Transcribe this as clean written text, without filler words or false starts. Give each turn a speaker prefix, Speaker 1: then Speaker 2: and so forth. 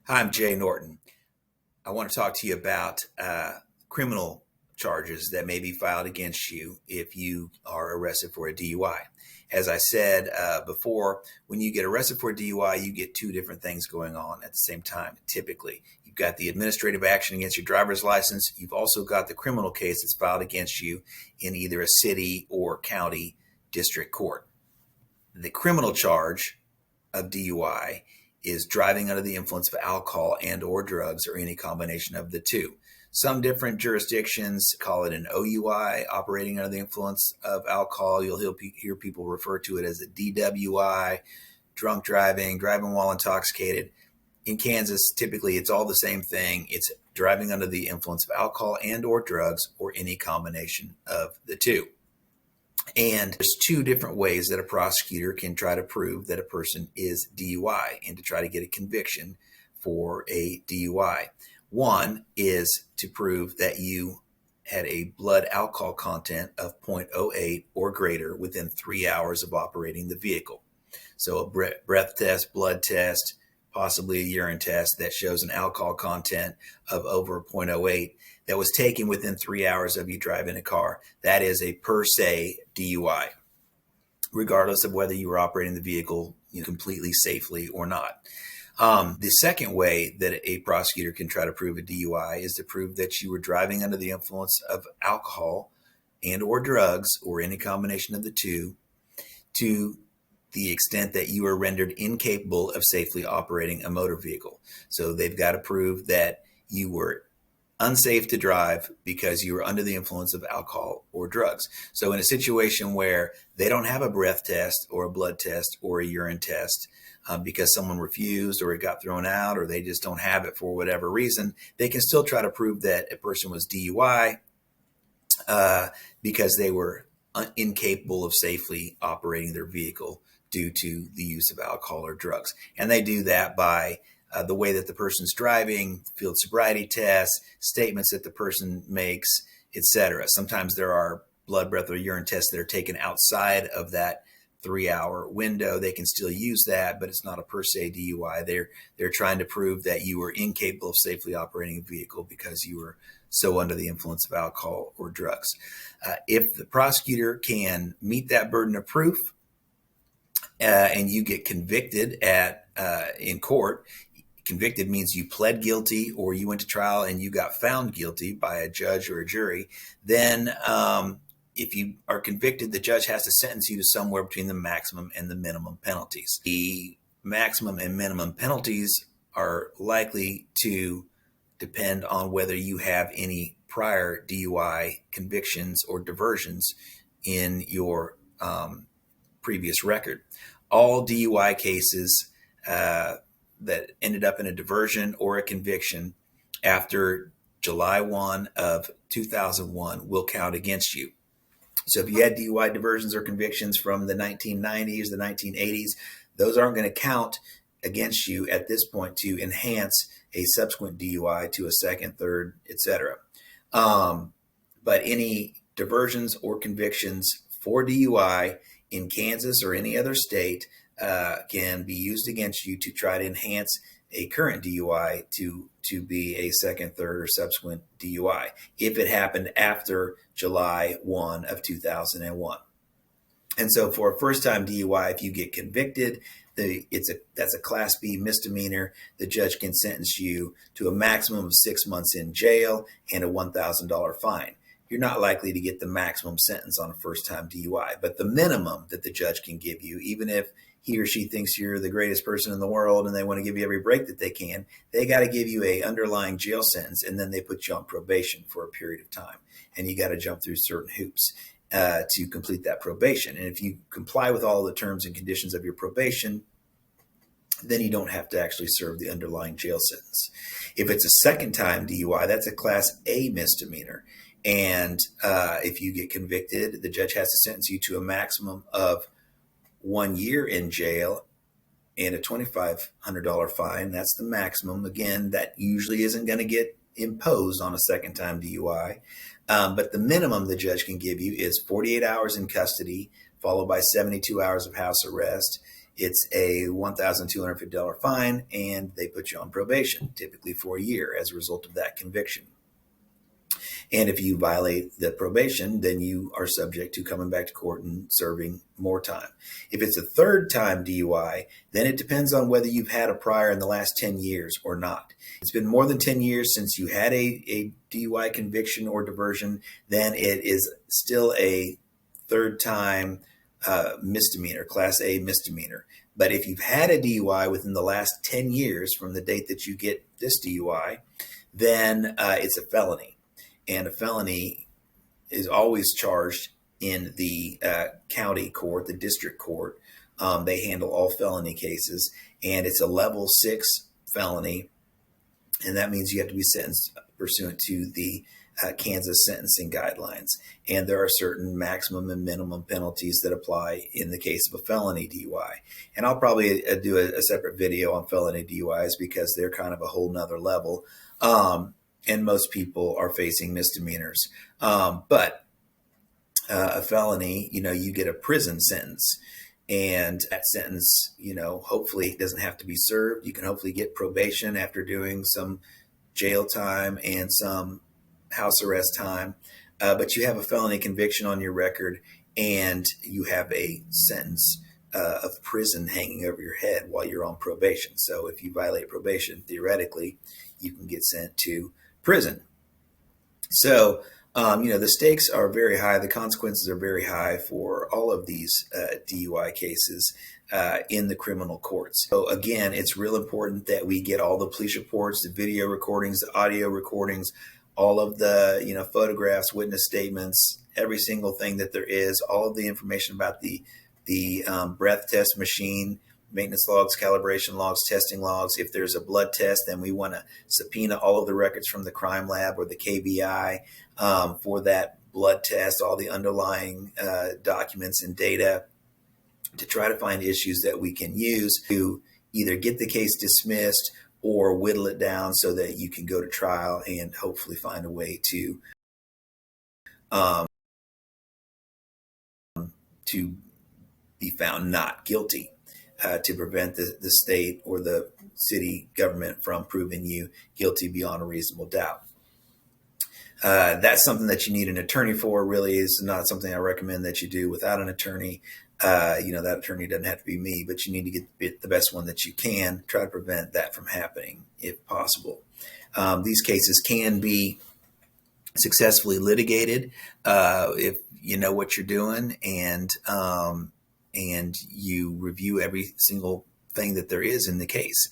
Speaker 1: Hi, I'm Jay Norton. I want to talk to you about criminal charges that may be filed against you if you are arrested for a DUI. As I said before, when you get arrested for a DUI, you get two different things going on at the same time. Typically, you've got the administrative action against your driver's license. You've also got the criminal case that's filed against you in either a city or county district court. The criminal charge of DUI is driving under the influence of alcohol and or drugs or any combination of the two. Some different jurisdictions call it an OUI, operating under the influence of alcohol. You'll hear people refer to it as a DWI, drunk driving, driving while intoxicated. In Kansas, typically it's all the same thing. It's driving under the influence of alcohol and or drugs or any combination of the two. And there's two different ways that a prosecutor can try to prove that a person is DUI and to try to get a conviction for a DUI. One is to prove that you had a blood alcohol content of 0.08 or greater within 3 hours of operating the vehicle. So a breath test, blood test, possibly a urine test that shows an alcohol content of over 0.08 that was taken within 3 hours of you driving a car. That is a per se DUI, regardless of whether you were operating the vehicle completely safely or not. The second way that a prosecutor can try to prove a DUI is to prove that you were driving under the influence of alcohol and or drugs or any combination of the two to the extent that you are rendered incapable of safely operating a motor vehicle. So they've got to prove that you were unsafe to drive because you were under the influence of alcohol or drugs. So in a situation where they don't have a breath test or a blood test or a urine test because someone refused or it got thrown out or they just don't have it for whatever reason, they can still try to prove that a person was DUI because they were incapable of safely operating their vehicle due to the use of alcohol or drugs. And they do that by the way that the person's driving, field sobriety tests, statements that the person makes, etc. Sometimes there are blood, breath, or urine tests that are taken outside of that 3-hour window. They can still use that, but it's not a per se DUI. They're trying to prove that you were incapable of safely operating a vehicle because you were so under the influence of alcohol or drugs. If the prosecutor can meet that burden of proof and you get convicted in court, convicted means you pled guilty or you went to trial and you got found guilty by a judge or a jury, then if you are convicted, the judge has to sentence you to somewhere between the maximum and the minimum penalties. The maximum and minimum penalties are likely to depend on whether you have any prior DUI convictions or diversions in your previous record. All DUI cases that ended up in a diversion or a conviction after July 1 of 2001 will count against you. So if you had DUI diversions or convictions from the 1990s, the 1980s, those aren't going to count against you at this point to enhance a subsequent DUI to a second, third, etc. But any diversions or convictions for DUI in Kansas or any other state can be used against you to try to enhance a current DUI to be a second, third, or subsequent DUI if it happened after July 1 of 2001. And so for a first-time DUI, if you get convicted, that's a Class B misdemeanor. The judge can sentence you to a maximum of 6 months in jail and a $1,000 fine. You're not likely to get the maximum sentence on a first-time DUI, but the minimum that the judge can give you, even if he or she thinks you're the greatest person in the world and they want to give you every break that they can, they got to give you a underlying jail sentence, and then they put you on probation for a period of time. And you got to jump through certain hoops to complete that probation. And if you comply with all the terms and conditions of your probation, then you don't have to actually serve the underlying jail sentence. If it's a second-time DUI, that's a Class A misdemeanor. And if you get convicted, the judge has to sentence you to a maximum of 1 year in jail and a $2,500 fine. That's the maximum. Again, that usually isn't going to get imposed on a second-time DUI. But the minimum the judge can give you is 48 hours in custody, followed by 72 hours of house arrest. it's a $1,250 fine, and they put you on probation, typically for a year as a result of that conviction. And if you violate the probation, then you are subject to coming back to court and serving more time. If it's a third time DUI, then it depends on whether you've had a prior in the last 10 years or not. If it's been more than 10 years since you had a DUI conviction or diversion, then it is still a third time misdemeanor, Class A misdemeanor. But if you've had a DUI within the last 10 years from the date that you get this DUI, then it's a felony. And a felony is always charged in the county court, the district court. They handle all felony cases, and it's a level 6 felony. And that means you have to be sentenced pursuant to the Kansas sentencing guidelines. And there are certain maximum and minimum penalties that apply in the case of a felony DUI. And I'll probably do a separate video on felony DUIs because they're kind of a whole nother level. And most people are facing misdemeanors. But a felony, you get a prison sentence. And that sentence, hopefully doesn't have to be served. You can hopefully get probation after doing some jail time and some house arrest time. But you have a felony conviction on your record, and you have a sentence of prison hanging over your head while you're on probation. So if you violate probation, theoretically, you can get sent to prison. So, the stakes are very high. The consequences are very high for all of these DUI cases in the criminal courts. So again, it's real important that we get all the police reports, the video recordings, the audio recordings, all of the, photographs, witness statements, every single thing that there is, all of the information about the breath test machine, maintenance logs, calibration logs, testing logs. If there's a blood test, then we want to subpoena all of the records from the crime lab or the KBI for that blood test, all the underlying documents and data to try to find issues that we can use to either get the case dismissed or whittle it down so that you can go to trial and hopefully find a way to be found not guilty. To prevent the state or the city government from proving you guilty beyond a reasonable doubt. That's something that you need an attorney for. Really is not something I recommend that you do without an attorney. That attorney doesn't have to be me, but you need to get the best one that you can. Try to prevent that from happening if possible. These cases can be successfully litigated if you know what you're doing and you review every single thing that there is in the case.